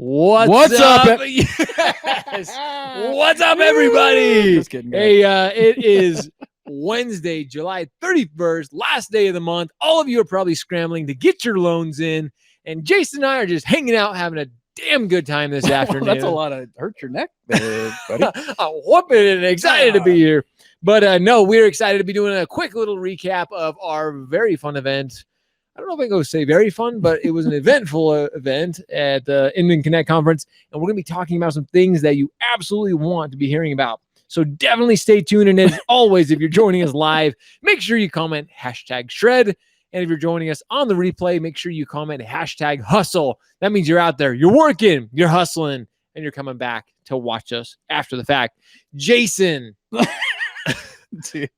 What's up? Yes. What's up, everybody? Just kidding, guys. Hey, it is Wednesday, July 31st, last day of the month. All of you are probably scrambling to get your loans in, and Jason and I are just hanging out, having a damn good time this afternoon. That's a lot of hurt your neck there, buddy. I'm whooping and excited to be here. But no, we're excited to be doing a quick little recap of our very fun event. I don't know if I can go say very fun, but it was an eventful event at the Inman Connect conference, and we're going to be talking about some things that you absolutely want to be hearing about. So definitely stay tuned. And as always, if you're joining us live, make sure you comment #shred. And if you're joining us on the replay, make sure you comment #hustle. That means you're out there, you're working, you're hustling, and you're coming back to watch us after the fact. Jason. Dude,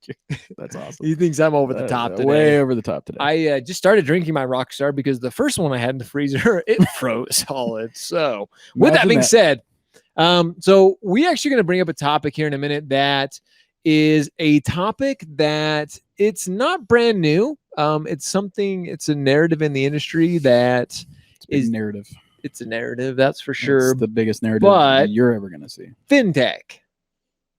that's awesome. He thinks I'm over the top today. Way over the top today. I just started drinking my Rockstar because the first one I had in the freezer, it froze solid. So with that being said, so we actually going to bring up a topic here in a minute that is a topic that it's not brand new. It's a narrative in the industry that is narrative. It's a narrative, that's for sure. It's the biggest narrative but you're ever going to see. Fintech.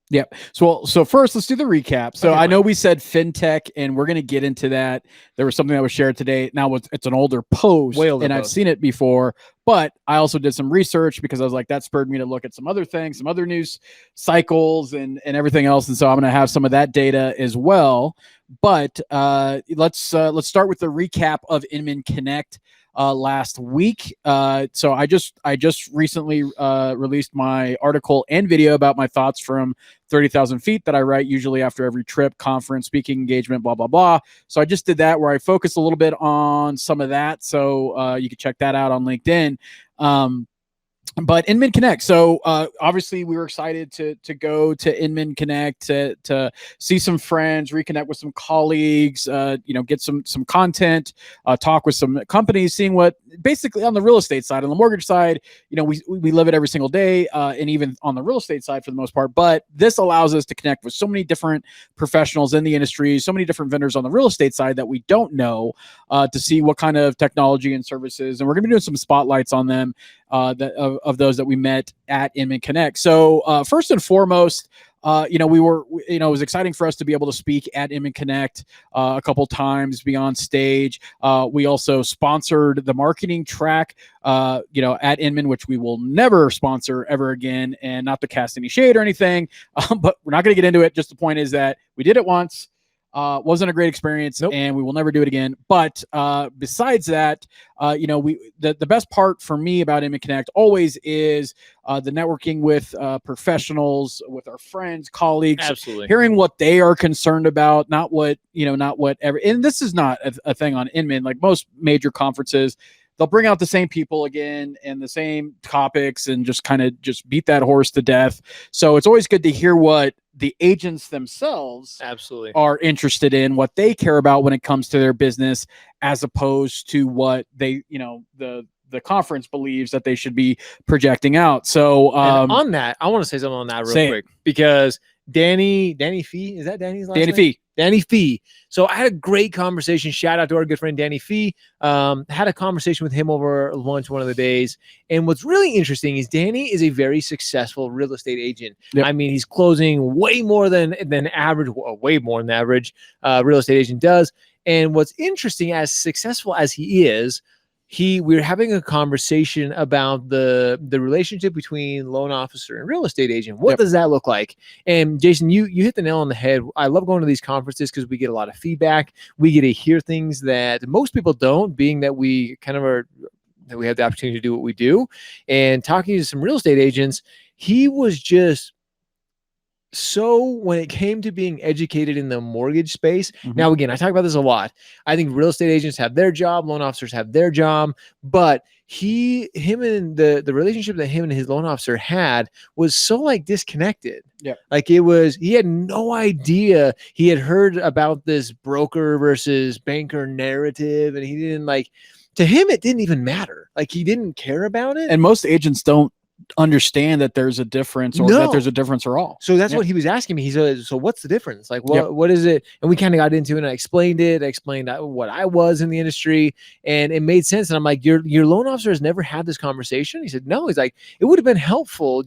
Yeah. So first, let's do the recap. So I know we said fintech, and we're going to get into that. There was something that was shared today. Now it's an older post, I've seen it before, but I also did some research because I was like, that spurred me to look at some other things, some other news cycles and everything else. And so I'm going to have some of that data as well. But let's start with the recap of Inman Connect. Last week. So I just recently released my article and video about my thoughts from 30,000 feet that I write usually after every trip, conference, speaking engagement, blah, blah, blah. So I just did that where I focused a little bit on some of that. So you can check that out on LinkedIn. But Inman Connect. So obviously we were excited to go to Inman Connect to see some friends, reconnect with some colleagues, get some content, talk with some companies, seeing what basically on the real estate side, on the mortgage side, we live it every single day, and even on the real estate side for the most part. But this allows us to connect with so many different professionals in the industry, so many different vendors on the real estate side that we don't know, to see what kind of technology and services. And we're going to be doing some spotlights on them. Of those that we met at Inman Connect. So first and foremost, it was exciting for us to be able to speak at Inman Connect a couple times, be on stage. We also sponsored the marketing track, at Inman, which we will never sponsor ever again, and not to cast any shade or anything, but we're not going to get into it. Just the point is that we did it once. Wasn't a great experience, and we will never do it again. But besides that, the best part for me about Inman Connect always is the networking with professionals, with our friends, colleagues, absolutely hearing what they are concerned about, not whatever. And this is not a thing on Inman. Like most major conferences, they'll bring out the same people again and the same topics and just kind of beat that horse to death. So it's always good to hear what the agents themselves absolutely are interested in, what they care about when it comes to their business, as opposed to what they, the conference believes that they should be projecting out. So on that, I want to say something on that real quick, because Danny Fee, is that Danny's last name? Danny Fee. So I had a great conversation. Shout out to our good friend Danny Fee. Had a conversation with him over lunch one of the days. And what's really interesting is Danny is a very successful real estate agent. Yep. I mean, he's closing way more than average, way more than the average real estate agent does. And what's interesting, as successful as he is, we were having a conversation about the relationship between loan officer and real estate agent. What does that look like? And Jason, you hit the nail on the head. I love going to these conferences because we get a lot of feedback. We get to hear things that most people don't, being that we that we have the opportunity to do what we do. And talking to some real estate agents, he was just so, when it came to being educated in the mortgage space, now again, I talk about this a lot. I think real estate agents have their job, loan officers have their job, but him and the relationship that him and his loan officer had was so disconnected. Yeah. He had no idea. He had heard about this broker versus banker narrative, and he didn't to him, it didn't even matter. He didn't care about it. And most agents don't understand that there's a difference or that there's a difference at all. So that's what he was asking me. He said, so what's the difference? Like, what is it? And we kind of got into it and I explained it. I explained what I was in the industry and it made sense. And I'm like, your loan officer has never had this conversation. He said, no. He's like, it would have been helpful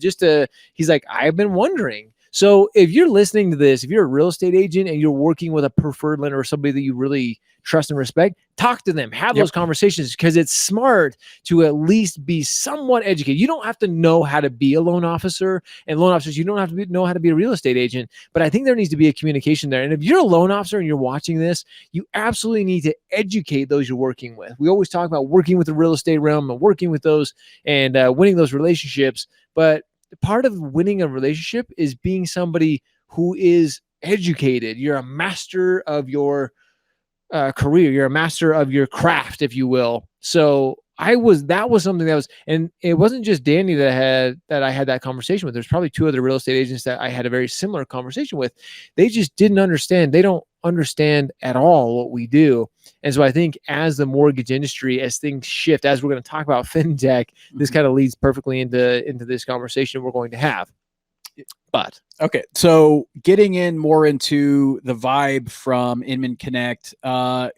he's like, I've been wondering. So if you're listening to this, if you're a real estate agent and you're working with a preferred lender or somebody that you really trust and respect, talk to them, have those conversations, because it's smart to at least be somewhat educated. You don't have to know how to be a loan officer, and loan officers, you don't have to know how to be a real estate agent, but I think there needs to be a communication there. And if you're a loan officer and you're watching this, you absolutely need to educate those you're working with. We always talk about working with the real estate realm and working with those and winning those relationships, but part of winning a relationship is being somebody who is educated. You're a master of your career. You're a master of your craft, if you will. So that was something that was, and it wasn't just Danny that I had that conversation with. There's probably 2 other real estate agents that I had a very similar conversation with. They just didn't understand. They don't understand at all what we do. And so I think as the mortgage industry, as things shift, as we're going to talk about fintech, this kind of leads perfectly into this conversation we're going to have. But okay, so getting in more into the vibe from Inman Connect,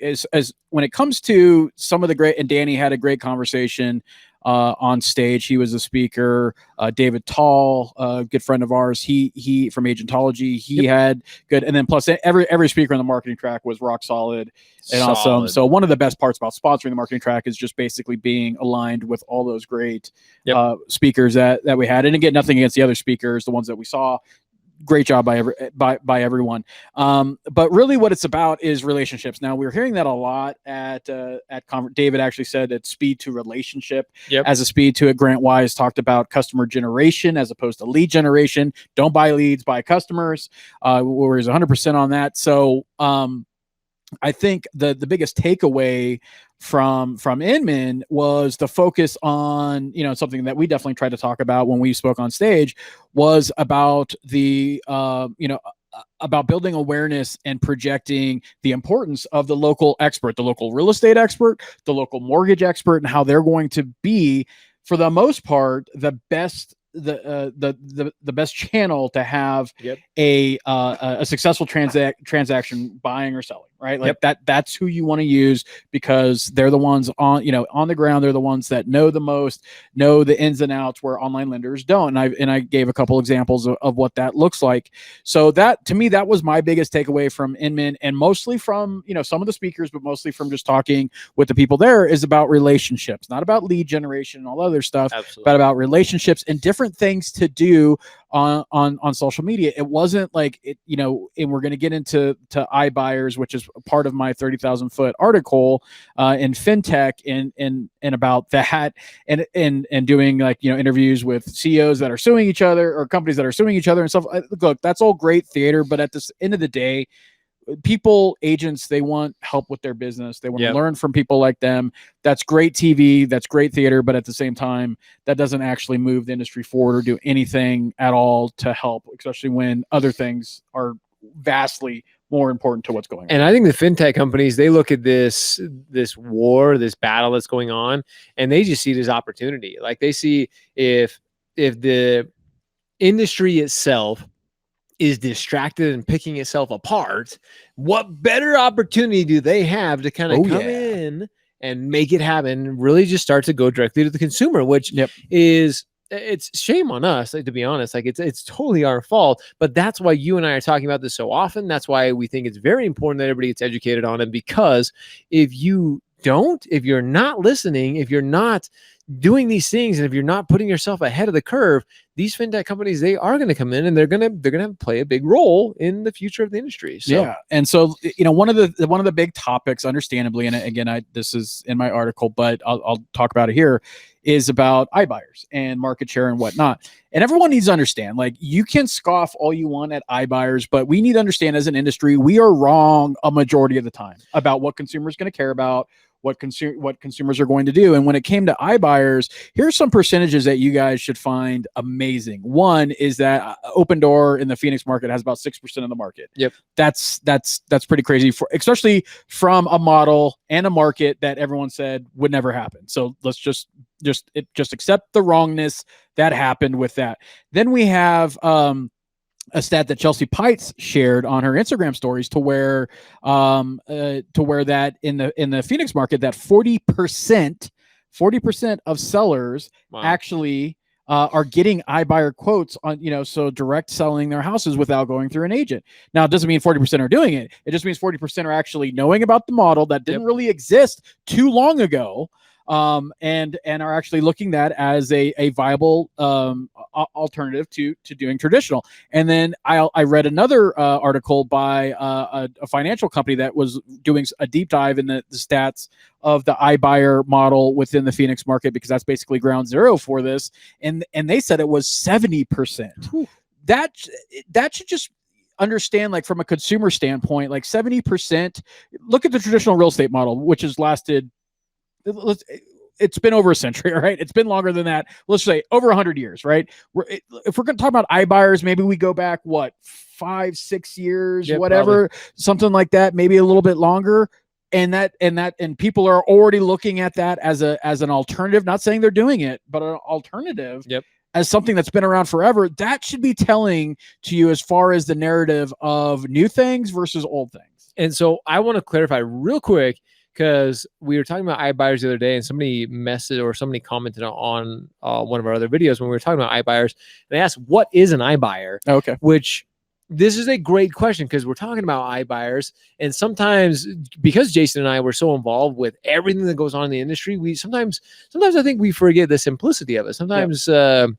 is as when it comes to some of the great, and Danny had a great conversation on stage. He was a speaker. David Tall, a good friend of ours, he from Agentology, he had good, and then plus every speaker on the marketing track was rock solid and awesome. So one of the best parts about sponsoring the marketing track is just basically being aligned with all those great speakers that we had. And again, nothing against the other speakers, the ones that we saw. Great job by everyone. But really what it's about is relationships. Now we're hearing that a lot at David actually said that speed to relationship as a speed to it. Grant Wise talked about customer generation as opposed to lead generation. Don't buy leads, buy customers. Where he's 100% on that. So I think the biggest takeaway from Inman was the focus on, something that we definitely tried to talk about when we spoke on stage, was about the about building awareness and projecting the importance of the local expert, the local real estate expert, the local mortgage expert, and how they're going to be, for the most part, the best best channel to have a successful transaction, buying or selling, right? Like that's who you want to use, because they're the ones on the ground. They're the ones that know the most, know the ins and outs, where online lenders don't. And I gave a couple examples of what that looks like. So that, to me, that was my biggest takeaway from Inman, and mostly from some of the speakers, but mostly from just talking with the people there, is about relationships, not about lead generation and all other stuff. Absolutely. But about relationships and different things to do on social media. It wasn't like it, and we're going to get into iBuyers, which is part of my 30,000 foot article in fintech and about that, and doing interviews with CEOs that are suing each other, or companies that are suing each other and stuff. Look, that's all great theater, but at the end of the day, agents, they want help with their business. They want to learn from people like them. That's great TV. That's great theater. But at the same time, that doesn't actually move the industry forward or do anything at all to help, especially when other things are vastly more important to what's going on. And I think the fintech companies, they look at this war, this battle that's going on, and they just see it as opportunity. Like, they see if the industry itself is distracted and picking itself apart, what better opportunity do they have to kind of come in and make it happen, really just start to go directly to the consumer, which is, it's shame on us, to be honest. Like, it's totally our fault, but that's why you and I are talking about this so often. That's why we think it's very important that everybody gets educated on it, because if you're not listening, if you're not doing these things, and if you're not putting yourself ahead of the curve, these fintech companies, they are going to come in and they're going to play a big role in the future of the industry. So. Yeah. And so, one of the big topics, understandably, and again, this is in my article, but I'll talk about it here, is about iBuyers and market share and whatnot. And everyone needs to understand, like, you can scoff all you want at iBuyers, but we need to understand, as an industry, we are wrong a majority of the time about what consumers going to care about, what consumers are going to do. And when it came to iBuyers, here's some percentages that you guys should find amazing. One is that Open Door in the Phoenix market has about 6% of the market. Yep. That's pretty crazy, especially from a model and a market that everyone said would never happen. So let's just just accept the wrongness that happened with that. Then we have a stat that Chelsea Pites shared on her Instagram stories to where that in the Phoenix market that 40% of sellers actually are getting iBuyer quotes on, so direct selling their houses without going through an agent. Now, it doesn't mean 40% are doing it. It just means 40% are actually knowing about the model that didn't really exist too long ago. And are actually looking at that as a viable alternative to doing traditional. And then I read another article by a financial company that was doing a deep dive in the stats of the iBuyer model within the Phoenix market, because that's basically ground zero for this. And they said it was 70%. That should just understand, like, from a consumer standpoint, like 70%. Look at the traditional real estate model, which has lasted, it's been over a century, right? It's been longer than that. Let's say over 100 years, right? If we're going to talk about iBuyers, maybe we go back, 5-6 years, whatever, probably. Something like that, maybe a little bit longer. And people are already looking at that as an alternative, not saying they're doing it, but an alternative. As something that's been around forever. That should be telling to you as far as the narrative of new things versus old things. And so I want to clarify real quick, because we were talking about iBuyers the other day, and somebody commented on one of our other videos when we were talking about iBuyers. They asked, what is an iBuyer? Okay. Which, this is a great question, because we're talking about iBuyers, and sometimes, because Jason and I were so involved with everything that goes on in the industry, we sometimes I think we forget the simplicity of it. Sometimes, so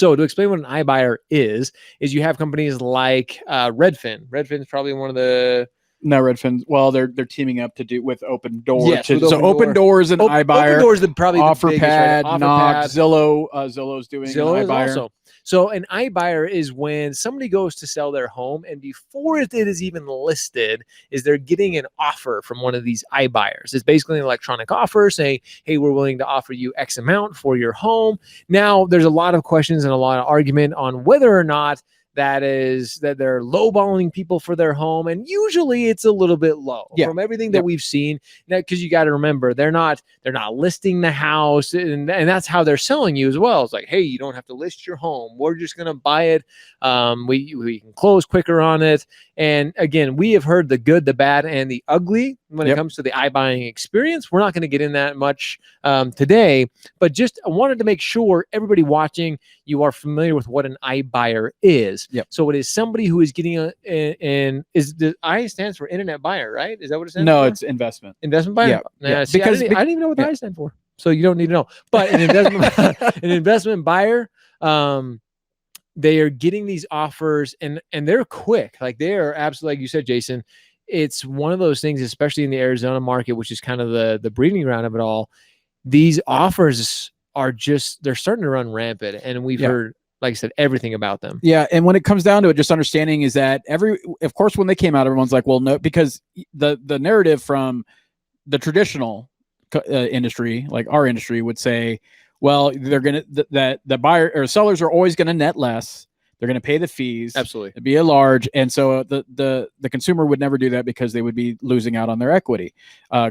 to explain what an iBuyer is you have companies like Redfin. Redfin's probably one of the... No, Redfin. Well, they're teaming up to do with Open Door. Yes, Open Doors and iBuyer. Open Doors is probably OfferPad, the biggest, right? Knock, Zillow. Zillow's doing Zillow an iBuyer. Also. So an iBuyer is when somebody goes to sell their home, and before it is even listed, is they're getting an offer from one of these iBuyers. It's basically an electronic offer saying, hey, we're willing to offer you X amount for your home. Now, there's a lot of questions and a lot of argument on whether or not that they're lowballing people for their home, and usually it's a little bit low from everything that we've seen. Now, because you got to remember, they're not listing the house, and that's how they're selling you as well. It's like, hey, you don't have to list your home. We're just gonna buy it. We can close quicker on it. And again, we have heard the good, the bad, and the ugly when it comes to the iBuying experience. We're not going to get in that much today, but just I wanted to make sure everybody watching, you are familiar with what an iBuyer is. So it is somebody who is getting the I stands for internet buyer, right? Is that what it stands for? No, it's investment. Investment buyer? See, because I didn't even know what the I stand for. So you don't need to know. But an investment buyer, they are getting these offers, and they're quick. Like, they are absolutely, like you said, Jason, it's one of those things, especially in the Arizona market, which is kind of the breeding ground of it all. These offers are they're starting to run rampant, and we've heard, like I said, everything about them. Yeah. And when it comes down to it, just understanding is that of course, when they came out, everyone's like, well, no, because the narrative from the traditional industry, like our industry, would say, well, they're going to, that the buyer or sellers are always going to net less. They're going to pay the fees. Absolutely. It'd be a large. And so the consumer would never do that, because they would be losing out on their equity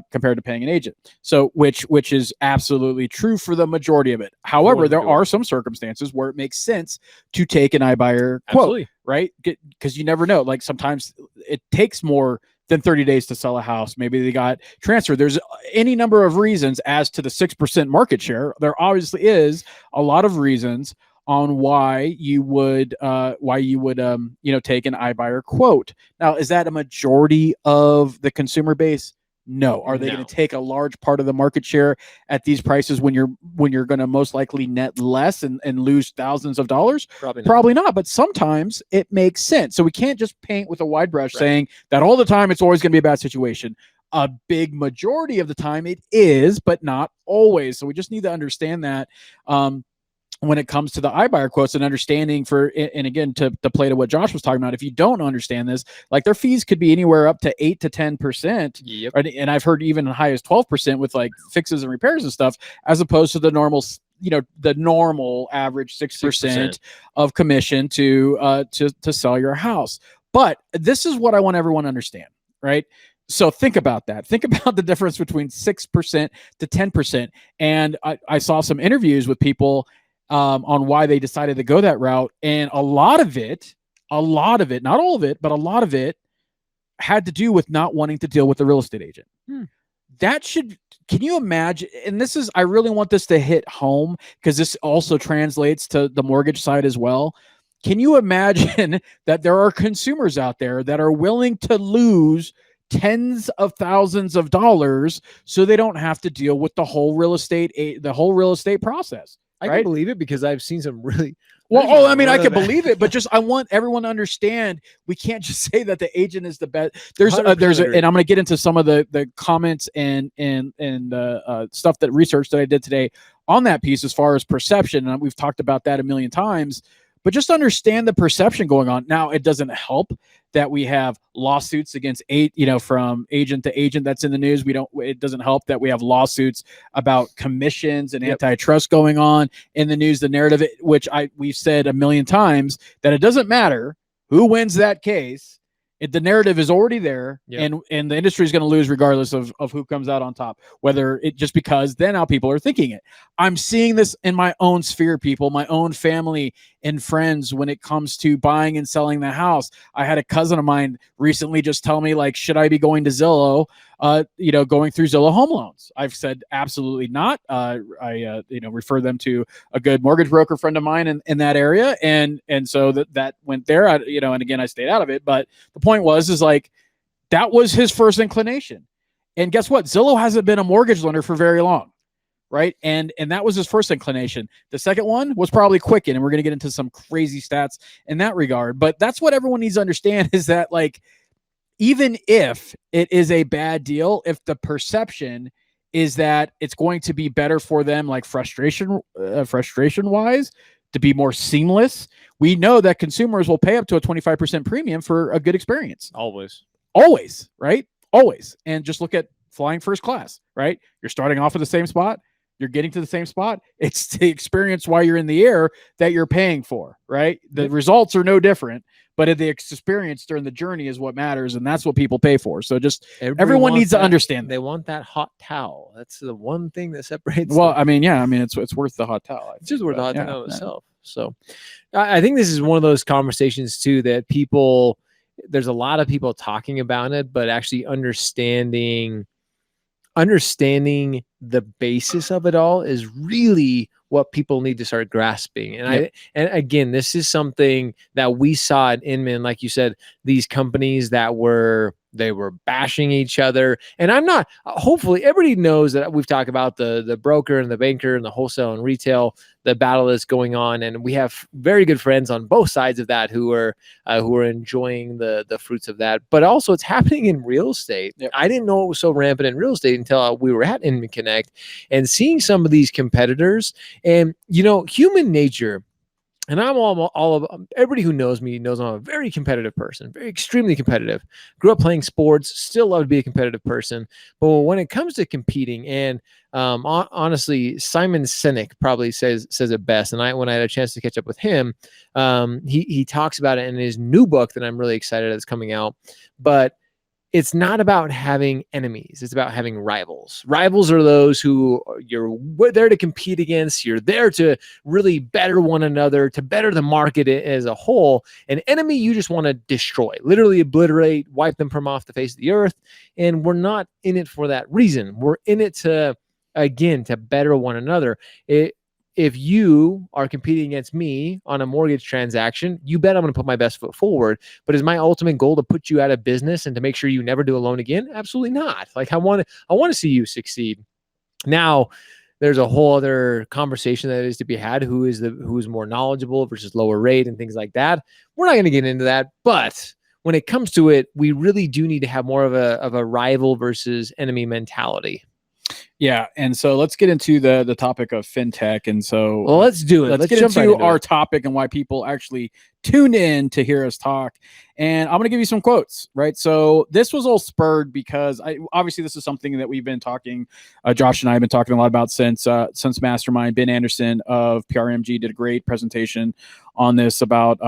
compared to paying an agent. So which is absolutely true for the majority of it. However, there are some circumstances where it makes sense to take an iBuyer quote, right? Because you never know. Like, sometimes it takes more than 30 days to sell a house. Maybe they got transferred. There's any number of reasons as to the 6% market share. There obviously is a lot of reasons on why you would take an iBuyer quote. Now, is that a majority of the consumer base? No. Are they going to take a large part of the market share at these prices when you're going to most likely net less and lose thousands of dollars? Probably not. But sometimes it makes sense. So we can't just paint with a wide brush saying that all the time it's always going to be a bad situation. A big majority of the time it is, but not always. So we just need to understand that. When it comes to the iBuyer quotes, and understanding and again, to play to what Josh was talking about, if you don't understand this, like, their fees could be anywhere up to 8 to 10%. And I've heard even as high as 12% with like fixes and repairs and stuff, as opposed to the normal, the normal average 6% of commission to sell your house. But this is what I want everyone to understand, right? So think about that. Think about the difference between 6% to 10%. And I saw some interviews with people on why they decided to go that route. And a lot of it, not all of it, but a lot of it had to do with not wanting to deal with the real estate agent. Can you imagine? And I really want this to hit home because this also translates to the mortgage side as well. Can you imagine that there are consumers out there that are willing to lose tens of thousands of dollars so they don't have to deal with the whole real estate process? I can believe it because I've seen some really I can believe it, but just I want everyone to understand we can't just say that the agent is the best. And I'm going to get into some of the comments and stuff research that I did today on that piece as far as perception, and we've talked about that a million times. But just understand the perception going on. Now, it doesn't help that we have lawsuits against from agent to agent that's in the news. It doesn't help that we have lawsuits about commissions and antitrust going on in the news. The narrative, which we've said a million times, that it doesn't matter who wins that case. The narrative is already there, and the industry is going to lose regardless of who comes out on top, whether it just because then how people are thinking it. I'm seeing this in my own sphere, people, my own family and friends when it comes to buying and selling the house. I had a cousin of mine recently just tell me, like, should I be going to Zillow, going through Zillow Home Loans? I've said absolutely not. I refer them to a good mortgage broker friend of mine in that area. And so that went there, and again, I stayed out of it. But the point is like, that was his first inclination. And guess what? Zillow hasn't been a mortgage lender for very long. Right. And that was his first inclination. The second one was probably Quicken. And we're going to get into some crazy stats in that regard. But that's what everyone needs to understand is that, like, even if it is a bad deal, if the perception is that it's going to be better for them, like frustration wise, to be more seamless, we know that consumers will pay up to a 25% premium for a good experience. Always, right? Always. And just look at flying first class, right? You're starting off at the same spot. You're getting to the same spot. It's the experience while you're in the air that you're paying for, right? The results are no different, but the experience during the journey is what matters, and that's what people pay for. So just everyone needs to understand that. They want that hot towel. That's the one thing that separates them. It's worth the hot towel. It's just worth the hot towel itself. So I think this is one of those conversations too that there's a lot of people talking about it, but actually understanding the basis of it all is really what people need to start grasping. And again, this is something that we saw at Inman, like you said, these companies that were bashing each other. And hopefully everybody knows that we've talked about the broker and the banker and the wholesale and retail, the battle that's going on. And we have very good friends on both sides of that who are enjoying the fruits of that. But also it's happening in real estate. Yep. I didn't know it was so rampant in real estate until we were at Inman Connect and seeing some of these competitors and, human nature. And I'm all of everybody who knows me knows I'm a very competitive person, very extremely competitive. Grew up playing sports, still love to be a competitive person. But when it comes to competing, and honestly, Simon Sinek probably says it best. And when I had a chance to catch up with him, he talks about it in his new book that I'm really excited that's coming out. But it's not about having enemies. It's about having rivals. Rivals are those who you're there to compete against. You're there to really better one another, to better the market as a whole. An enemy you just want to destroy, literally obliterate, wipe them from off the face of the earth. And we're not in it for that reason. We're in it to better one another. If you are competing against me on a mortgage transaction, you bet I'm going to put my best foot forward. But is my ultimate goal to put you out of business and to make sure you never do a loan again? Absolutely not. Like I want to see you succeed. Now, there's a whole other conversation that is to be had. Who's more knowledgeable versus lower rate and things like that. We're not going to get into that, but when it comes to it, we really do need to have more of a rival versus enemy mentality. Yeah, and so let's get into the topic of fintech. And so let's do it. Let's get into our topic and why people actually tune in to hear us talk. And I'm going to give you some quotes, right? So this was all spurred because obviously this is something that we've been talking, Josh and I have been talking a lot about since Mastermind. Ben Anderson of PRMG did a great presentation on this about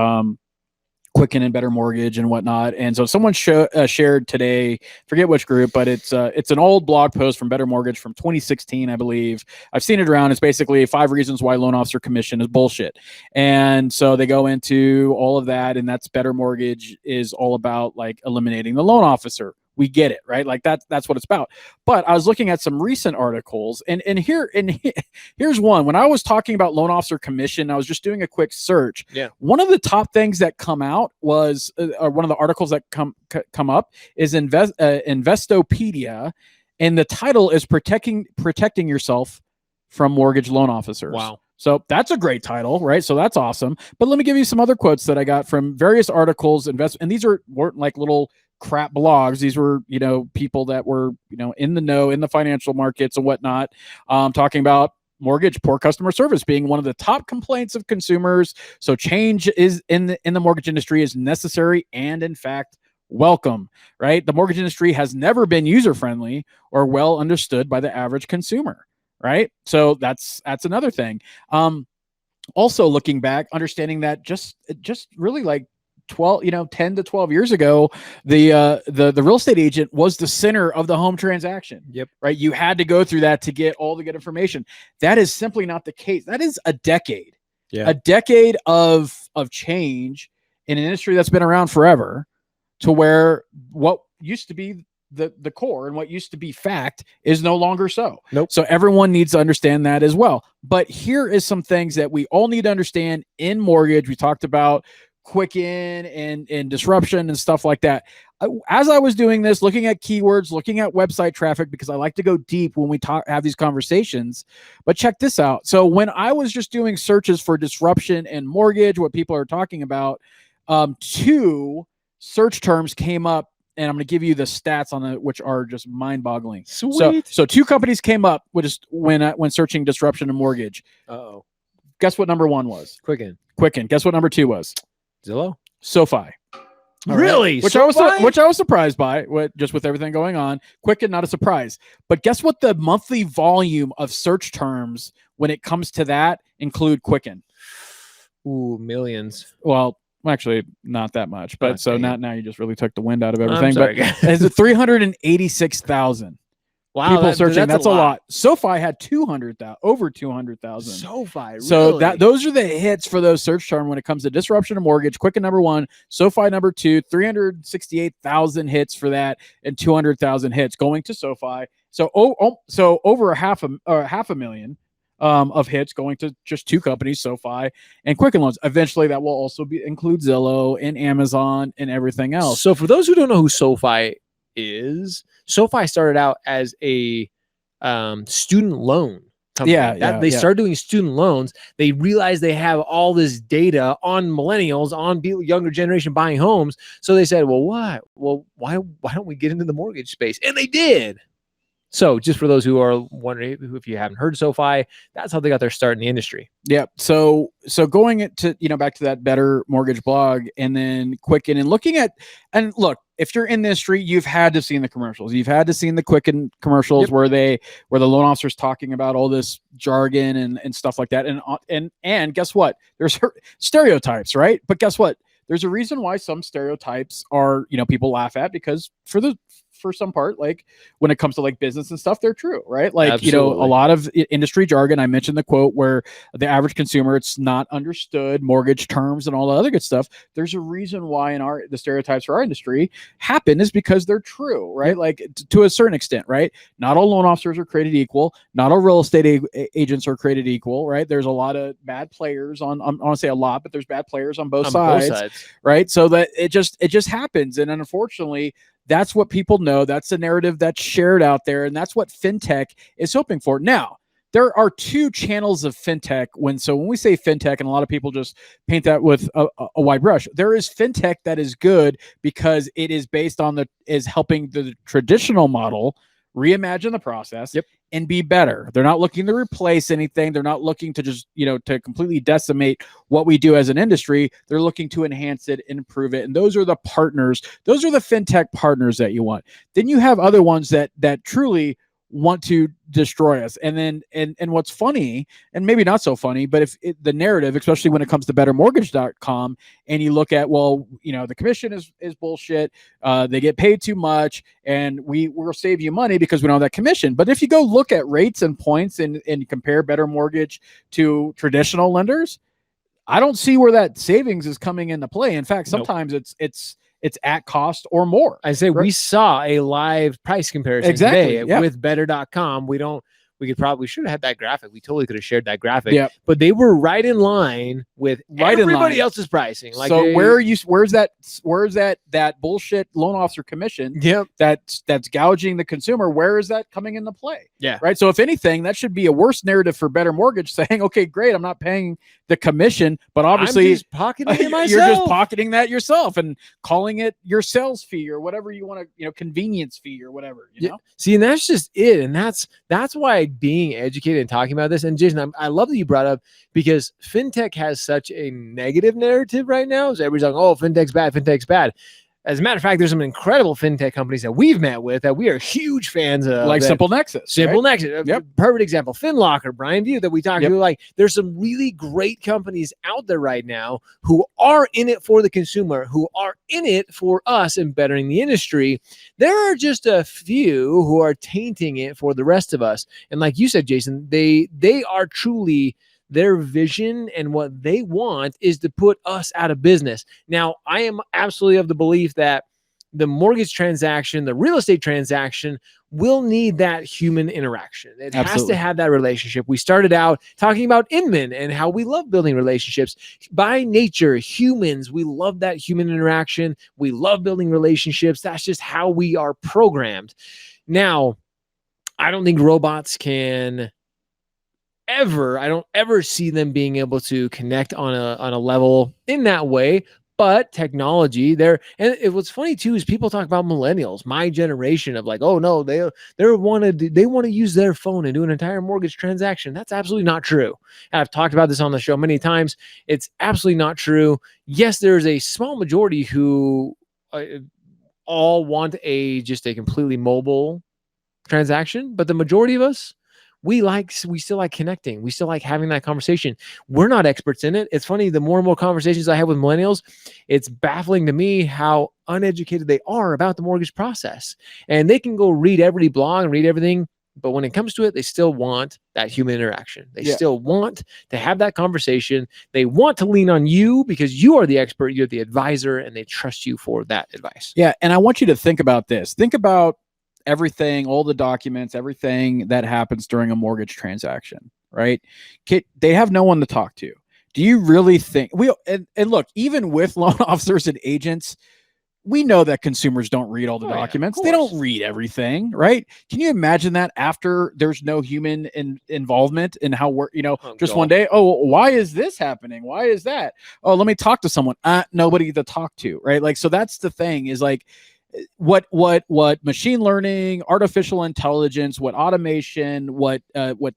Quicken and Better Mortgage and whatnot. And so someone shared today, forget which group, but it's an old blog post from Better Mortgage from 2016, I believe. I've seen it around. It's basically 5 reasons why loan officer commission is bullshit. And so they go into all of that, and that's Better Mortgage is all about like eliminating the loan officer. We get it, right? Like that's what it's about. But I was looking at some recent articles, and here's one. When I was talking about loan officer commission, I was just doing a quick search. Yeah. One of the top things that come out was, or one of the articles that come up is Investopedia, and the title is protecting yourself from mortgage loan officers. Wow. So that's a great title, right? So that's awesome. But let me give you some other quotes that I got from various articles, and these weren't like little crap blogs. These were, people that were, in the know, in the financial markets and whatnot, talking about mortgage poor customer service being one of the top complaints of consumers. So change is in the mortgage industry is necessary and in fact welcome, right? The mortgage industry has never been user friendly or well understood by the average consumer, right? So that's another thing. Also looking back, understanding that just really like 10 to 12 years ago, the real estate agent was the center of the home transaction. Yep. Right. You had to go through that to get all the good information. That is simply not the case. That is a decade. Yeah. A decade of change in an industry that's been around forever, to where what used to be the core and what used to be fact is no longer so. Nope. So everyone needs to understand that as well. But here is some things that we all need to understand in mortgage. We talked about Quicken and disruption and stuff like that. As I was doing this, looking at keywords, looking at website traffic, because I like to go deep when we have these conversations. But check this out. So when I was just doing searches for disruption and mortgage, what people are talking about, 2 search terms came up, and I'm going to give you the stats on it, which are just mind-boggling. Sweet. So 2 companies came up when searching disruption and mortgage. Uh-oh. Guess what number 1 was? Quicken. Guess what number 2 was? Zillow. SoFi. Really? Which I was surprised by, just with everything going on. Quicken, not a surprise. But guess what the monthly volume of search terms when it comes to that include Quicken? Ooh, millions. Well, actually, not that much. But now you just really took the wind out of everything. I'm sorry, but it's 386,000. Wow, people searching. That's a lot. SoFi had 200,000, over 200,000. SoFi, really? So those are the hits for those search terms when it comes to disruption of mortgage. Quicken number 1, SoFi number 2, 368,000 hits for that, and 200,000 hits going to SoFi. So over half a million of hits going to just 2 companies, SoFi and Quicken Loans. Eventually, that will also include Zillow and Amazon and everything else. So for those who don't know who SoFi is, SoFi started out as a student loan company. They started doing student loans. They realized they have all this data on millennials, on younger generation buying homes. So they said, why don't we get into the mortgage space? And they did. So just for those who are wondering, if you haven't heard of SoFi, that's how they got their start in the industry. Yeah. So going into, back to that Better Mortgage blog, and then Quicken, and looking at, and look, if you're in the industry, you've had to seen the commercials. You've had to seen the Quicken commercials where the loan officer's talking about all this jargon and stuff like that. And guess what? There's stereotypes, right? But guess what? There's a reason why some stereotypes are, people laugh at, because for some part, like when it comes to like business and stuff, they're true, right? Like, Absolutely. a lot of industry jargon. I mentioned the quote where the average consumer, it's not understood, mortgage terms and all the other good stuff. There's a reason why the stereotypes for our industry happen, is because they're true, right? Like to a certain extent, right? Not all loan officers are created equal. Not all real estate agents are created equal, right? There's a lot of bad players I want to say a lot, but there's bad players on both sides, right? So that it just happens. And unfortunately, that's what people know. That's the narrative that's shared out there. And that's what fintech is hoping for. Now, there are 2 channels of fintech. When we say fintech, and a lot of people just paint that with a wide brush, there is fintech that is good because it is based on is helping the traditional model reimagine the process and be better. They're not looking to replace anything. They're not looking to just, to completely decimate what we do as an industry. They're looking to enhance it, improve it. And those are the partners. Those are the fintech partners that you want. Then you have other ones that truly want to destroy us. And then and what's funny, and maybe not so funny, but if the narrative, especially when it comes to bettermortgage.com, and you look at, well, the commission is bullshit, they get paid too much, and we'll save you money because we don't have that commission. But if you go look at rates and points and compare Better Mortgage to traditional lenders, I don't see where that savings is coming into play. In fact, sometimes it's at cost or more. I say, right? We saw a live price comparison today with better.com. We should have had that graphic. We totally could have shared that graphic, but they were right in line with everybody else's pricing. Like, so where's that bullshit loan officer commission? That's gouging the consumer. Where is that coming into play? Yeah. Right. So if anything, that should be a worse narrative for Better Mortgage, saying, okay, great, I'm not paying the commission, but obviously I'm just pocketing it myself. You're just pocketing that yourself and calling it your sales fee or whatever you want to, convenience fee or whatever, know? See, and that's just it. And that's why being educated and talking about this. And Jason, I love that you brought up, because fintech has such a negative narrative right now. So everybody's like, oh, fintech's bad. As a matter of fact, there's some incredible fintech companies that we've met with that we are huge fans of. Like Simple Nexus. Nexus. Perfect example. FinLocker, Brian View that we talked to. Like, there's some really great companies out there right now who are in it for the consumer, who are in it for us and bettering the industry. There are just a few who are tainting it for the rest of us. And like you said, Jason, they are truly, their vision and what they want is to put us out of business. Now, I am absolutely of the belief that the mortgage transaction, the real estate transaction, will need that human interaction. It has to have that relationship. We started out talking about Inman and how we love building relationships. By nature, humans, we love that human interaction. We love building relationships. That's just how we are programmed. Now, I don't think robots can I don't ever see them being able to connect on a level in that way. But technology there, and what's funny too is people talk about millennials, my generation, of like, oh no, they want to use their phone and do an entire mortgage transaction. That's absolutely not true. And I've talked about this on the show many times. It's absolutely not true. Yes, there's a small majority who all want just a completely mobile transaction, but the majority of us, we still like connecting. We still like having that conversation. We're not experts in it. It's funny, the more and more conversations I have with millennials, it's baffling to me how uneducated they are about the mortgage process. And they can go read every blog and read everything, but when it comes to it, they still want that human interaction. They still want to have that conversation. They want to lean on you because you are the expert, you're the advisor, and they trust you for that advice. Yeah, and I want you to think about this. Think about everything, all the documents, everything that happens during a mortgage transaction, right? They have no one to talk to. Do you really think and look, even with loan officers and agents, we know that consumers don't read all the documents. They don't read everything, right? Can you imagine that after there's no human involvement in how we're, one day, why is this happening? Why is that? Oh, let me talk to someone. Nobody to talk to, right? Like, so that's the thing, is like, what machine learning, artificial intelligence, what automation, what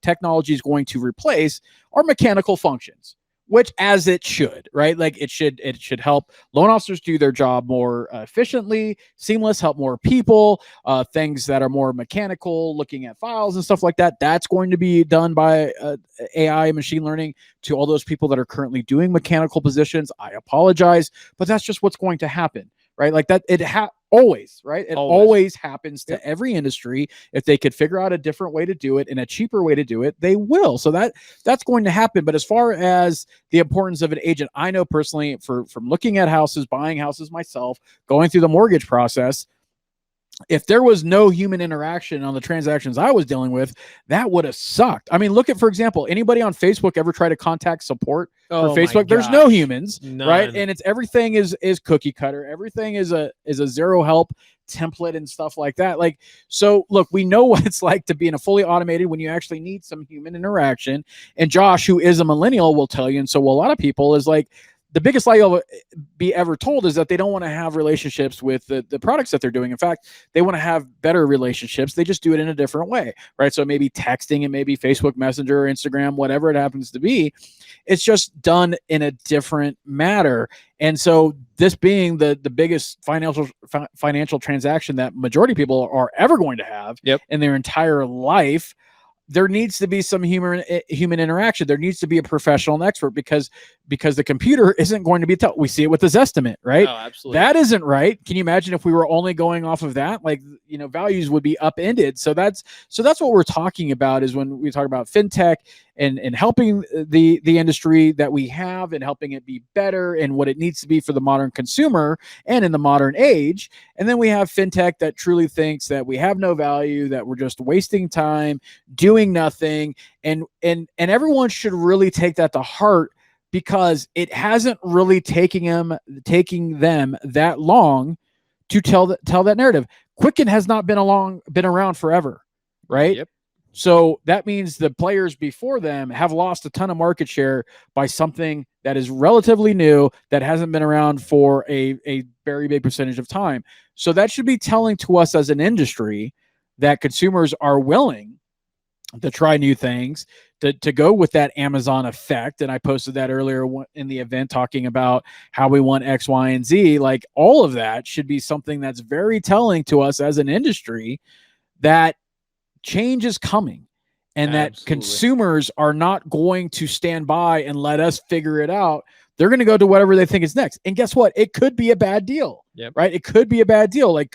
technology is going to replace are mechanical functions, which, as it should, right? Like, it should help loan officers do their job more efficiently, seamless, help more people, things that are more mechanical, looking at files and stuff like that. That's going to be done by AI and machine learning. To all those people that are currently doing mechanical positions, I apologize, but that's just what's going to happen, right? Like that, always, right? It always happens to every industry. If they could figure out a different way to do it and a cheaper way to do it, they will. So that's going to happen. But as far as the importance of an agent, I know personally, from looking at houses, buying houses myself, going through the mortgage process, if there was no human interaction on the transactions I was dealing with, that would have sucked. I mean, look at, for example, anybody on Facebook ever try to contact support for Facebook? There's no humans, right? And everything is cookie cutter. Everything is a zero help template and stuff like that. Like, so look, we know what it's like to be in a fully automated when you actually need some human interaction. And Josh, who is a millennial, will tell you, and so will a lot of people, is like, the biggest lie you'll be ever told is that they don't want to have relationships with the products that they're doing. In fact, they want to have better relationships. They just do it in a different way, right? So maybe texting, and maybe Facebook Messenger, Instagram, whatever it happens to be. It's just done in a different matter. And so this being the biggest financial transaction that majority of people are ever going to have in their entire life, there needs to be some human interaction. There needs to be a professional and expert because the computer isn't going to be we see it with the Zestimate, right? Oh, absolutely. That isn't right. Can you imagine if we were only going off of that? Like, values would be upended. So that's what we're talking about, is when we talk about fintech and helping the industry that we have and helping it be better and what it needs to be for the modern consumer and in the modern age. And then we have fintech that truly thinks that we have no value, that we're just wasting time doing nothing. And everyone should really take that to heart, because it hasn't really taking them that long to tell that narrative. Quicken has not been around forever, right? Yep. So that means the players before them have lost a ton of market share by something that is relatively new, that hasn't been around for a very big percentage of time. So that should be telling to us as an industry that consumers are willing to try new things, to go with that Amazon effect. And I posted that earlier in the event, talking about how we want X, Y, and Z. Like, all of that should be something that's very telling to us as an industry that change is coming, and that consumers are not going to stand by and let us figure it out. They're going to go to whatever they think is next. And guess what? It could be a bad deal, right? It could be a bad deal. Like,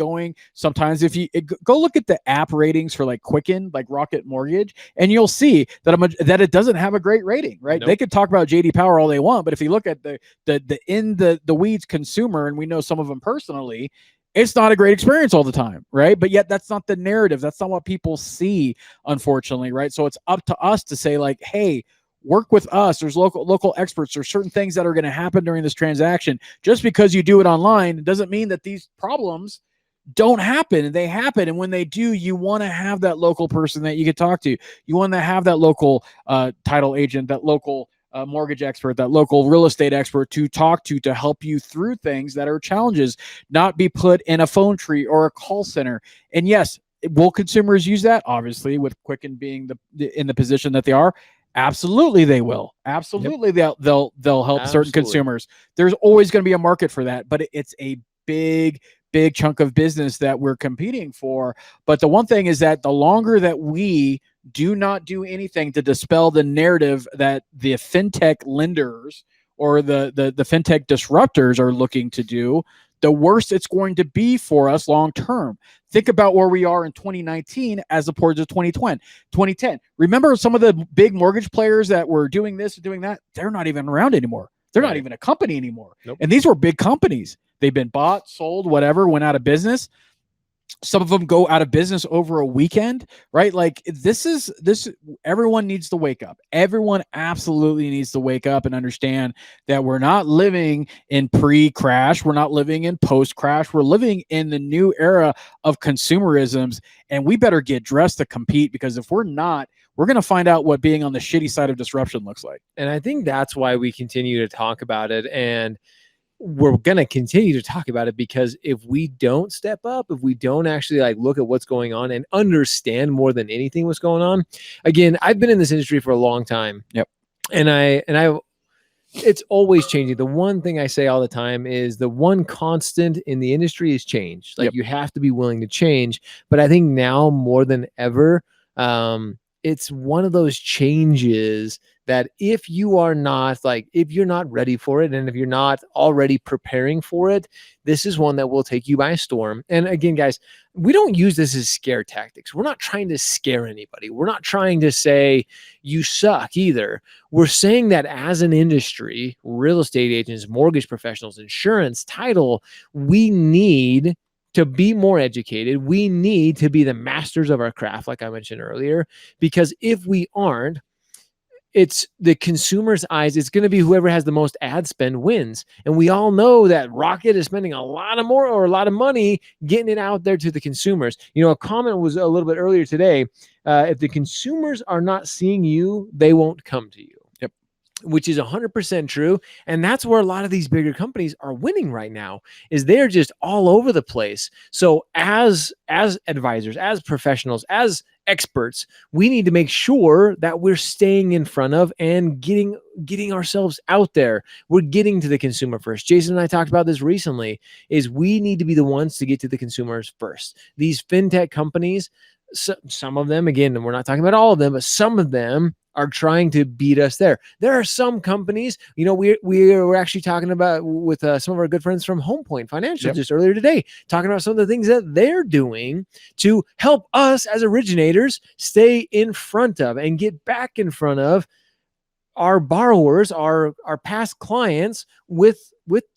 sometimes if you go look at the app ratings for like Quicken, like Rocket Mortgage, and you'll see that it doesn't have a great rating, right? Nope. They could talk about JD Power all they want, but if you look at the weeds consumer, and we know some of them personally, it's not a great experience all the time, right? But yet that's not the narrative. That's not what people see, unfortunately, right? So it's up to us to say, like, hey, work with us. There's local experts. There's certain things that are going to happen during this transaction. Just because you do it online doesn't mean that these problems don't happen. They happen. And when they do, you want to have that local person that you can talk to. You want to have that local title agent, that local mortgage expert, that local real estate expert to talk to help you through things that are challenges, not be put in a phone tree or a call center. And yes, will consumers use that? Obviously, with Quicken being in the position that they are, absolutely they will. Absolutely, they'll help certain consumers. There's always going to be a market for that, but it's a big chunk of business that we're competing for. But the one thing is that the longer that we do not do anything to dispel the narrative that the fintech lenders or the fintech disruptors are looking to do, the worse it's going to be for us long term. Think about where we are in 2019 as opposed to 2010. Remember some of the big mortgage players that were doing this and doing that? They're not even around anymore. They're not even a company anymore. Nope. And these were big companies. They've been bought, sold, whatever, went out of business. Some of them go out of business over a weekend, right? Like, this, everyone needs to wake up. Everyone absolutely needs to wake up and understand that we're not living in pre-crash. We're not living in post-crash. We're living in the new era of consumerisms, and we better get dressed to compete, because if we're not, we're going to find out what being on the shitty side of disruption looks like. And I think that's why we continue to talk about it. And we're going to continue to talk about it, because if we don't step up, if we don't actually look at what's going on and understand more than anything what's going on. Again, I've been in this industry for a long time. Yep. And it's always changing. The one thing I say all the time is the one constant in the industry is change. You have to be willing to change. But I think now more than ever, it's one of those changes that if you are not if you're not ready for it, and if you're not already preparing for it, this is one that will take you by storm. And again, guys, we don't use this as scare tactics. We're not trying to scare anybody. We're not trying to say you suck either. We're saying that as an industry, real estate agents, mortgage professionals, insurance, title, we need to be more educated. We need to be the masters of our craft, like I mentioned earlier, because if we aren't, it's the consumer's eyes. It's going to be whoever has the most ad spend wins. And we all know that Rocket is spending a lot of money getting it out there to the consumers. A comment was a little bit earlier today. If the consumers are not seeing you, they won't come to you. Yep. which is 100% true. And that's where a lot of these bigger companies are winning right now, is they're just all over the place. So as advisors, as professionals, as experts, we need to make sure that we're staying in front of and getting ourselves out there. We're getting to the consumer first. Jason and I talked about this recently, is we need to be the ones to get to the consumers first. These fintech companies, some of them, again, and we're not talking about all of them, but some of them are trying to beat us there. There are some companies, we were actually talking about with some of our good friends from Home Point Financial just earlier today, talking about some of the things that they're doing to help us as originators stay in front of and get back in front of our borrowers, our past clients with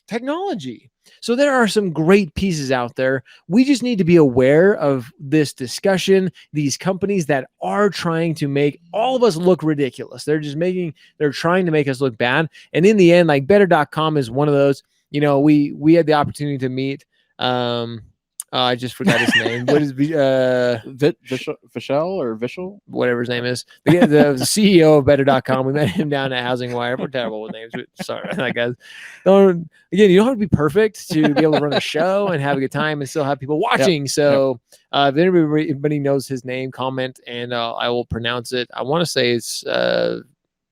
technology. So there are some great pieces out there. We just need to be aware of this discussion, these companies that are trying to make all of us look ridiculous. They're trying to make us look bad. And in the end, like better.com is one of those. We had the opportunity to meet I just forgot his name. What is Vishal or Vishal? Whatever his name is. The CEO of better.com. We met him down at Housing Wire. We're terrible with names. Sorry, that guys. Again, you don't have to be perfect to be able to run a show and have a good time and still have people watching. Yep. So if anybody knows his name, comment and I will pronounce it. I want to say it's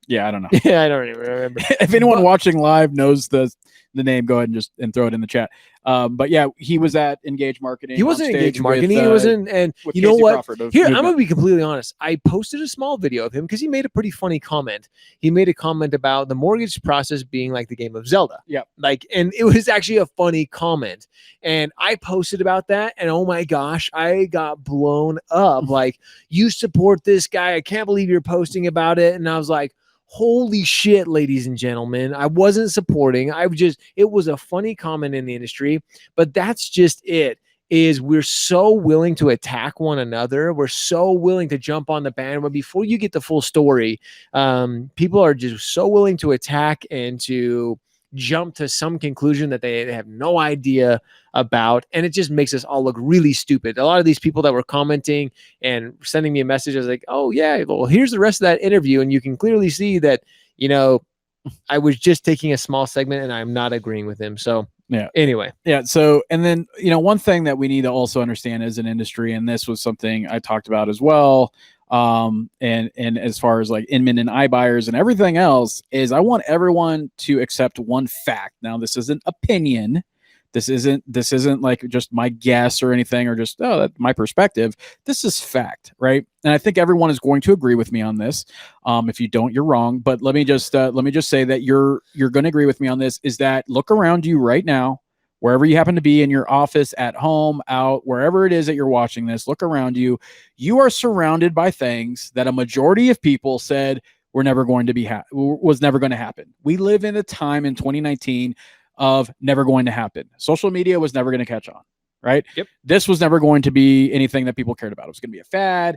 yeah, I don't know. Yeah, I don't even remember. If anyone watching live knows the name, go ahead and throw it in the chat. But yeah, he was at Engage Marketing. He wasn't Engage Marketing. He wasn't. And you know what? Here, I'm going to be completely honest. I posted a small video of him because he made a pretty funny comment. He made a comment about the mortgage process being like the game of Zelda. Yeah. And it was actually a funny comment. And I posted about that. And oh my gosh, I got blown up. Like, you support this guy. I can't believe you're posting about it. And I was like, holy shit, ladies and gentlemen. I wasn't supporting. It was a funny comment in the industry, but that's just it. Is we're so willing to attack one another. We're so willing to jump on the bandwagon before you get the full story. People are just so willing to attack and to jump to some conclusion that they have no idea about, and it just makes us all look really stupid. A lot of these people that were commenting and sending me a message, I was like, oh yeah, well, here's the rest of that interview, and you can clearly see that I was just taking a small segment and I'm not agreeing with him. So yeah, anyway, yeah. So, and then one thing that we need to also understand as an industry, and this was something I talked about as well, and as far as like Inman and iBuyers and everything else, is I want everyone to accept one fact. Now, this isn't opinion. This isn't like just my guess or anything, or just, that's my perspective. This is fact, right? And I think everyone is going to agree with me on this. If you don't, you're wrong. But let me just say that you're going to agree with me on this, is that look around you right now, wherever you happen to be, in your office, at home, out, wherever it is that you're watching this, look around you. You are surrounded by things that a majority of people said were never going to be was never going to happen. We live in a time in 2019 of never going to happen. Social media was never going to catch on, right? Yep. This was never going to be anything that people cared about. It was going to be a fad,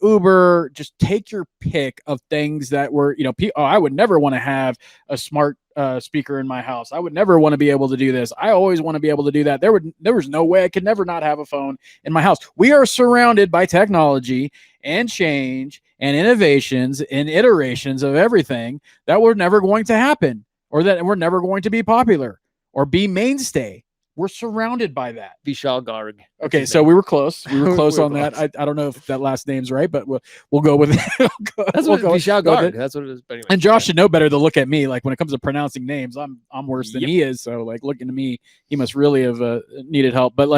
Uber. Just take your pick of things that were, I would never want to have a smart speaker in my house. I would never want to be able to do this. I always want to be able to do that. There was no way I could never not have a phone in my house. We are surrounded by technology and change and innovations and iterations of everything that were never going to happen, or that we're never going to be popular or be mainstay. We're surrounded by that. Vishal Garg. Okay, so we were close. We were close on that. I don't know if that last name's right, but we'll go with it. That's what Vishal Garg. That's what it is. Anyway, and Josh should know better to look at me. Like, when it comes to pronouncing names, I'm worse than he is. So like, looking to me, he must really have needed help. But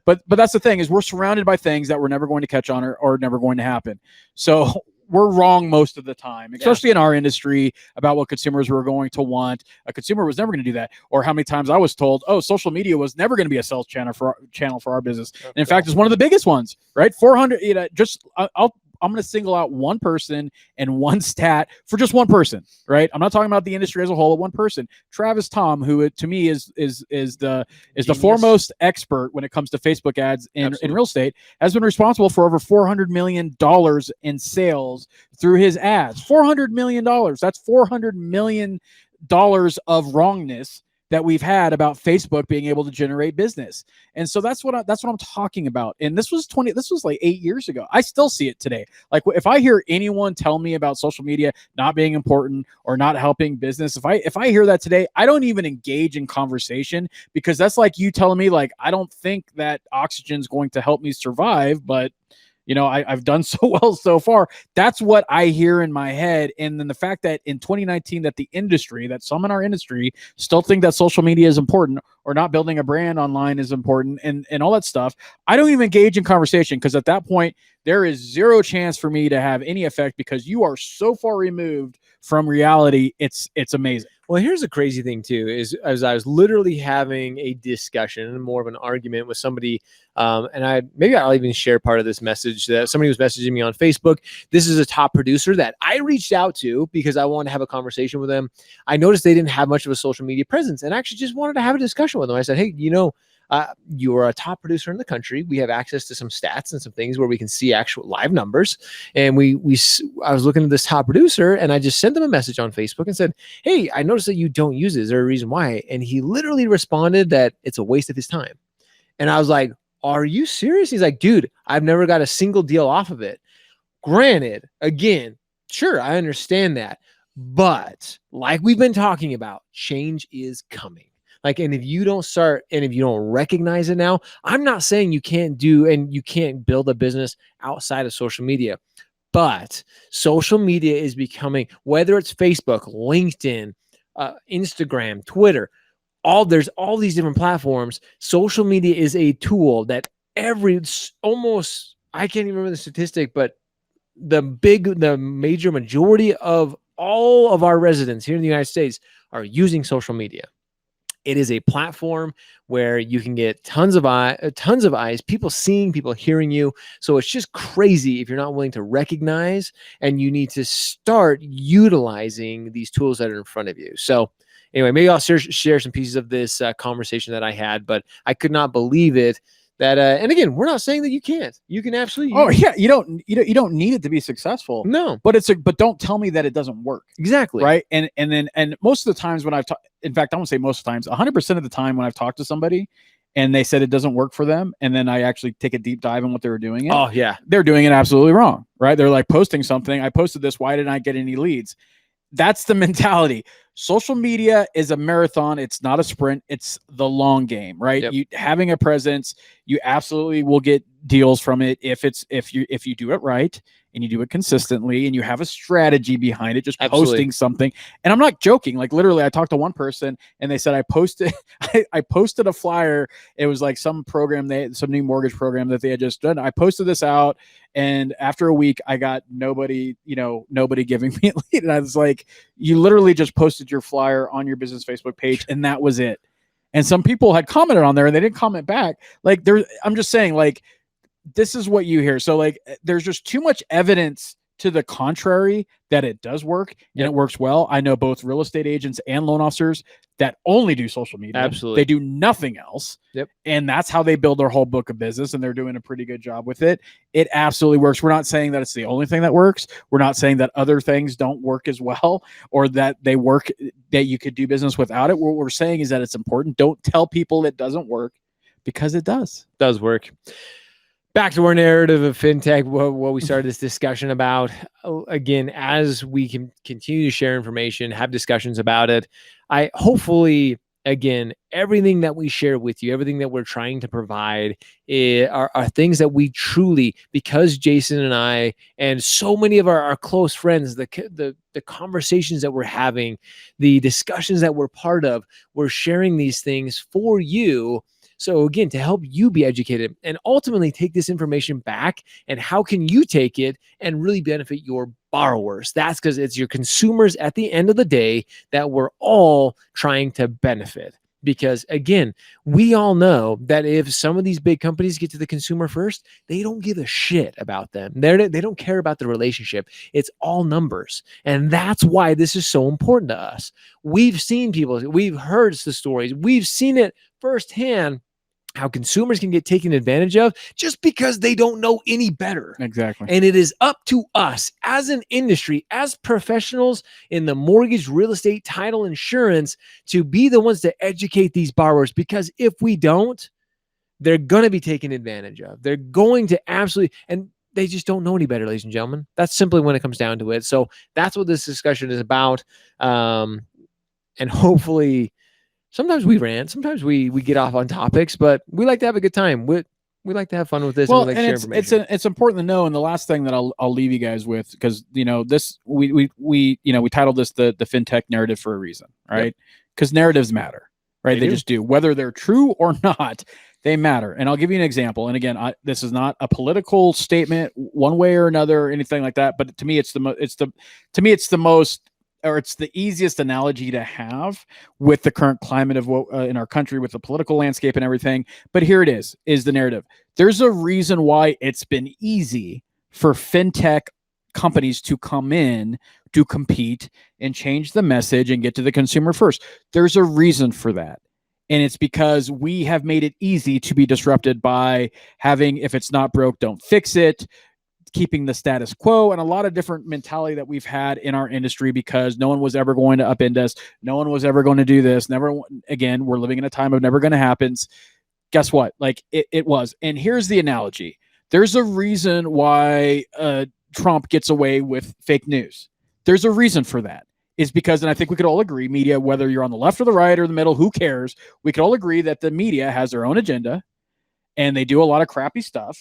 but that's the thing, is we're surrounded by things that we're never going to catch on or never going to happen. So we're wrong most of the time, especially in our industry, about what consumers were going to want. A consumer was never going to do that. Or how many times I was told, social media was never going to be a sales channel for our business. And in fact, it's one of the biggest ones, right? 400, I'm going to single out one person and one stat for just one person, right? I'm not talking about the industry as a whole, but one person. Travis Tom, who to me is the foremost expert when it comes to Facebook ads in real estate, has been responsible for over $400 million in sales through his ads. $400 million. That's $400 million of wrongness that we've had about Facebook being able to generate business. And so that's what I'm talking about. And this was like 8 years ago. I still see it today. Like if I hear anyone tell me about social media not being important or not helping business, if I hear that today, I don't even engage in conversation, because that's like you telling me, like, I don't think that oxygen is going to help me survive, but I've done so well so far. That's what I hear in my head. And then the fact that in 2019, that some in our industry still think that social media is important, or not building a brand online is important, and all that stuff. I don't even engage in conversation, because at that point, there is zero chance for me to have any effect, because you are so far removed from reality. It's amazing. Well, here's the crazy thing too, is as I was literally having a discussion, more of an argument with somebody, and I'll even share part of this message that somebody was messaging me on Facebook. This is a top producer that I reached out to because I wanted to have a conversation with them. I noticed they didn't have much of a social media presence, and actually just wanted to have a discussion with them. I said, hey, you are a top producer in the country. We have access to some stats and some things where we can see actual live numbers. And I was looking at this top producer, and I just sent them a message on Facebook and said, hey, I noticed that you don't use it. Is there a reason why? And he literally responded that it's a waste of his time. And I was like, are you serious? He's like, dude, I've never got a single deal off of it. Granted, again, sure, I understand that. But like we've been talking about, change is coming. Like, and if you don't start, and if you don't recognize it now, I'm not saying you can't do and you can't build a business outside of social media, but social media is becoming, whether it's Facebook, LinkedIn, Instagram, Twitter, there's all these different platforms. Social media is a tool that almost, I can't even remember the statistic, but the major majority of all of our residents here in the United States are using social media. It is a platform where you can get tons of eyes, people seeing, people hearing you. So it's just crazy if you're not willing to recognize, and you need to start utilizing these tools that are in front of you. So anyway, maybe I'll share some pieces of this conversation that I had, but I could not believe it. That and again, we're not saying that you can't. You can absolutely. Oh yeah, you don't need it to be successful. No, but but don't tell me that it doesn't work. Exactly. Right. And most of the times when I've talked, in fact, I won't say most of the times, 100% of the time when I've talked to somebody and they said it doesn't work for them, and then I actually take a deep dive in what they were doing. Oh yeah, they're doing it absolutely wrong. Right. They're like posting something. I posted this. Why didn't I get any leads? That's the mentality. Social media is a marathon. It's not a sprint. It's the long game, right? Yep. You having a presence, you absolutely will get deals from it if you do it right and you do it consistently and you have a strategy behind it, just posting something. And I'm not joking. Like literally, I talked to one person and they said I posted a flyer. It was like some new mortgage program that they had just done. I posted this out, and after a week, I got nobody giving me a lead. And I was like, you literally just posted your flyer on your business Facebook page, and that was it. And some people had commented on there and they didn't comment back. Like I'm just saying, like, this is what you hear. So like, there's just too much evidence to the contrary that it does work and it works well. I know both real estate agents and loan officers that only do social media. Absolutely. They do nothing else. Yep. And that's how they build their whole book of business, and they're doing a pretty good job with it. It absolutely works. We're not saying that it's the only thing that works. We're not saying that other things don't work as well, or that they work, that you could do business without it. What we're saying is that it's important. Don't tell people it doesn't work, because it does. It does work. Back to our narrative of fintech, what we started this discussion about. Again, as we can continue to share information, have discussions about it, hopefully, again, everything that we share with you, everything that we're trying to provide are things that we truly, because Jason and I and so many of our close friends, the conversations that we're having, the discussions that we're part of, we're sharing these things for you. So again, to help you be educated and ultimately take this information back, and how can you take it and really benefit your borrowers? That's because it's your consumers at the end of the day that we're all trying to benefit. Because again, we all know that if some of these big companies get to the consumer first, they don't give a shit about them. They don't care about the relationship. It's all numbers. And that's why this is so important to us. We've seen people, we've heard the stories, we've seen it firsthand how consumers can get taken advantage of just because they don't know any better. Exactly. And it is up to us as an industry, as professionals in the mortgage, real estate, title, insurance, to be the ones to educate these borrowers, because if we don't, they're going to be taken advantage of. They're going to absolutely, and they just don't know any better, ladies and gentlemen. That's simply when it comes down to it. So that's what this discussion is about. And hopefully, sometimes we rant, sometimes we get off on topics, but we like to have a good time. We like to have fun with this. Well, and we like to share information. It's important to know. And the last thing that I'll leave you guys with, because this we titled this the fintech narrative for a reason, right? Because narratives matter, right? They just do, whether they're true or not. They matter. And I'll give you an example. And again, this is not a political statement one way or another or anything like that. But to me, it's the easiest analogy to have with the current climate of in our country, with the political landscape and everything. But here it is the narrative. There's a reason why it's been easy for fintech companies to come in, to compete and change the message and get to the consumer first. There's a reason for that. And it's because we have made it easy to be disrupted by having, if it's not broke, don't fix it, keeping the status quo, and a lot of different mentality that we've had in our industry, because no one was ever going to upend us. No one was ever going to do this. Again, we're living in a time of never going to happen. Guess what? Like it was. And here's the analogy. There's a reason why Trump gets away with fake news. There's a reason for that. Is because, and I think we could all agree, media, whether you're on the left or the right or the middle, who cares? We could all agree that the media has their own agenda and they do a lot of crappy stuff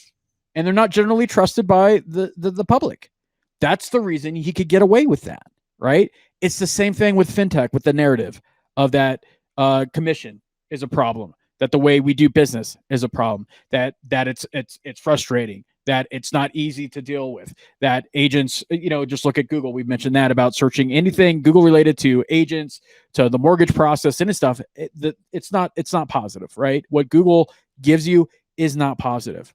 and they're not generally trusted by the public. That's the reason he could get away with that, right? It's the same thing with fintech, with the narrative of that commission is a problem, that the way we do business is a problem, that it's frustrating, that it's not easy to deal with, that agents, just look at Google. We've mentioned that about searching anything Google related to agents, to the mortgage process and stuff. It's not positive, right? What Google gives you is not positive.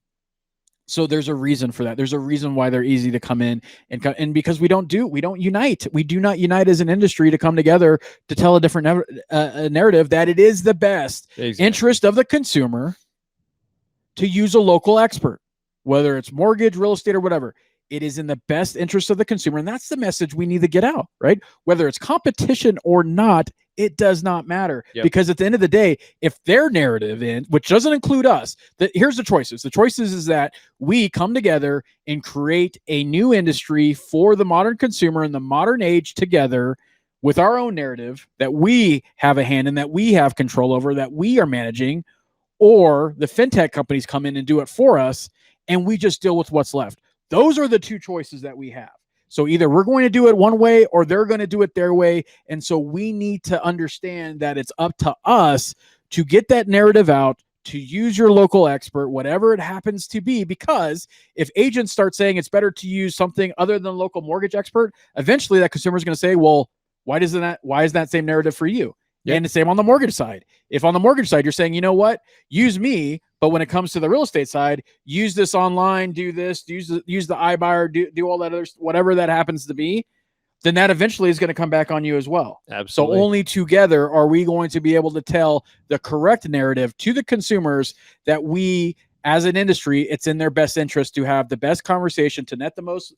So there's a reason for that. There's a reason why they're easy to come in and because we don't unite. We do not unite as an industry to come together to tell a different narrative that it is the best interest of the consumer to use a local expert. Whether it's mortgage, real estate, or whatever, it is in the best interest of the consumer. And that's the message we need to get out, right? Whether it's competition or not, it does not matter. Because at the end of the day, if their narrative which doesn't include us, here's the choices. The choices is that we come together and create a new industry for the modern consumer in the modern age together with our own narrative that we have a hand in, that we have control over, that we are managing, or the fintech companies come in and do it for us and we just deal with what's left. Those are the two choices that we have. So either we're going to do it one way or they're going to do it their way. And so we need to understand that it's up to us to get that narrative out, to use your local expert, whatever it happens to be, because if agents start saying it's better to use something other than a local mortgage expert, eventually that consumer is going to say, well, why is that same narrative for you? And the same on the mortgage side. If on the mortgage side, you're saying, you know what, use me, but when it comes to the real estate side, use this online, do this, use the iBuyer, do all that other, whatever that happens to be, then that eventually is going to come back on you as well. Absolutely. So only together are we going to be able to tell the correct narrative to the consumers that we, as an industry, it's in their best interest to have the best conversation, to net the most,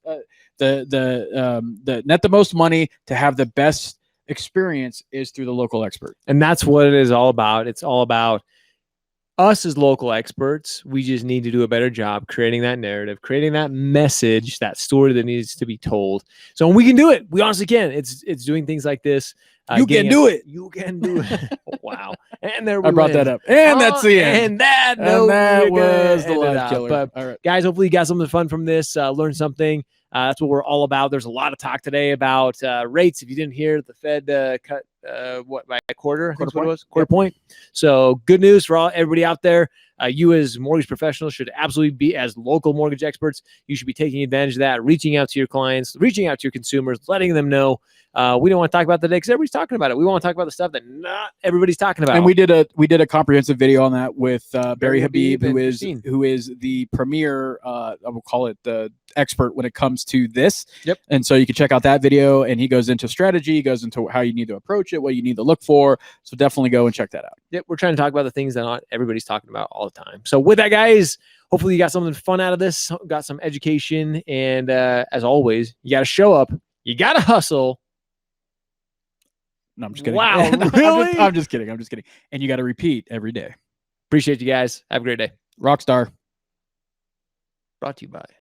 net the most money, to have the best experience is through the local expert. And that's what it is all about. It's all about us as local experts. We just need to do a better job creating that narrative, creating that message, that story that needs to be told. So we can do it. We honestly can. It's doing things like this. You can do it. You can do it. Wow. And there I brought that up. And that's the end. And that was the live killer. But all right, guys, hopefully you got something fun from this. Learn something. That's what we're all about. There's a lot of talk today about rates. If you didn't hear, the Fed cut by a quarter. Quarter point. So good news for everybody out there. You as mortgage professionals should absolutely be, as local mortgage experts, you should be taking advantage of that, reaching out to your clients, reaching out to your consumers, letting them know We don't want to talk about the day because everybody's talking about it. We want to talk about the stuff that not everybody's talking about. And we did a comprehensive video on that with Barry Habib, who is the premier, I will call it the expert when it comes to this. Yep. And so you can check out that video, and he goes into strategy, he goes into how you need to approach it, what you need to look for. So definitely go and check that out. Yep. We're trying to talk about the things that not everybody's talking about all the time. So with that, guys, hopefully you got something fun out of this, got some education. And as always, you got to show up. You got to hustle. No, I'm just kidding. Wow. No, Really? I'm just kidding. And you got to repeat every day. Appreciate you guys. Have a great day. Rockstar. Brought to you by